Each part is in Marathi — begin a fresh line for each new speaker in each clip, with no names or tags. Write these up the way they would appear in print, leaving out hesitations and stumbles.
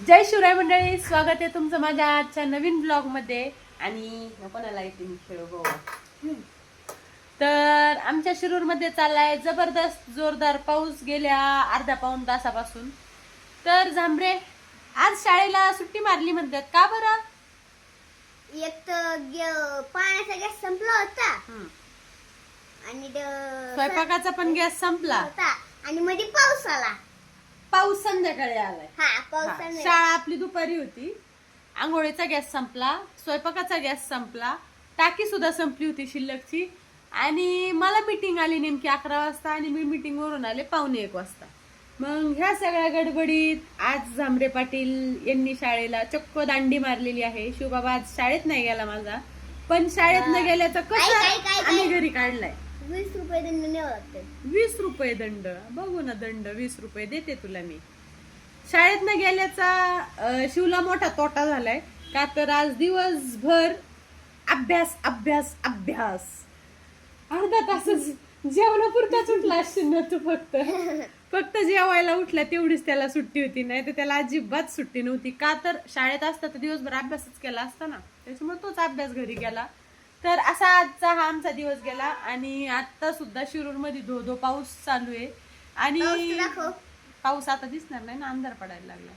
जय शिवराय मंडळी, स्वागत आहे तुमचं माझ्या आजच्या नवीन ब्लॉग मध्ये. आणि कोणाला येते मी खेळ भाऊ. तर आमच्या शिरूर मध्ये चाललाय जबरदस्त जोरदार पाऊस गेल्या अर्ध्या पाऊण तासापासून. तर झांबरे आज शाळेला सुट्टी मारली म्हणतात, का बरं?
एक तर पाण्याचा गॅस संपला होता आणि
स्वयंपाकाचा पण गॅस संपला
होता आणि मध्ये पाऊस आला.
पाऊस संध्याकाळी आलाय.
हा पाऊस
शाळा आपली दुपारी होती. आंघोळीचा गॅस संपला, स्वयंपाकाचा गॅस संपला, टाकी सुद्धा संपली होती शिल्लकची. आणि मला मीटिंग आली नेमकी 11 वाजता आणि मी मीटिंग वरून आले 1:45 वाजता. मग ह्या सगळ्या गडबडीत आज झांबरे पाटील यांनी शाळेला चक्क दांडी मारलेली आहे. शिवबाबा आज शाळेत नाही गेला माझा, पण शाळेत न गेल्याचं कसं आम्ही घरी काढलाय.
20 रुपये दंड न्यावं लागतं.
20 रुपये दंड. बघू ना, दंड 20 रुपये देते तुला मी. शाळेत न गेल्याचा शिवला मोठा तोटा झालाय, का तर आज दिवसभर अभ्यास अभ्यास अभ्यास. अर्धा तासच जेवणापुरताच उठला असशील ना तू. फक्त जेवायला उठला तेवढीच त्याला सुट्टी होती, नाही तर त्याला अजिबात सुट्टी नव्हती. का तर शाळेत असता तर दिवसभर अभ्यासच केला असता ना, त्याच्यामुळे तोच अभ्यास घरी गेला. तर असा आजचा हा आमचा दिवस गेला. आणि आता सुद्धा शिरूर मध्ये धो धो पाऊस चालू आहे. आणि पाऊस आता दिसणार नाही ना, अंधार पडायला लागला.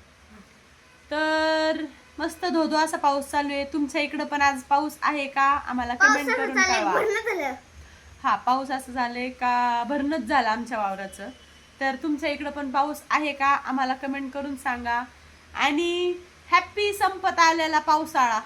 तर मस्त धो धो असा पाऊस चालू आहे. तुमच्या इकडे पण आज पाऊस आहे का, आम्हाला कमेंट करून कळवा. हा, पाऊस असं झालंय का भरणच झालं आमच्या वावराचं. तर तुमच्या इकडे पण पाऊस आहे का, आम्हाला कमेंट करून सांगा. आणि हॅप्पी संपत आलेला पावसाळा.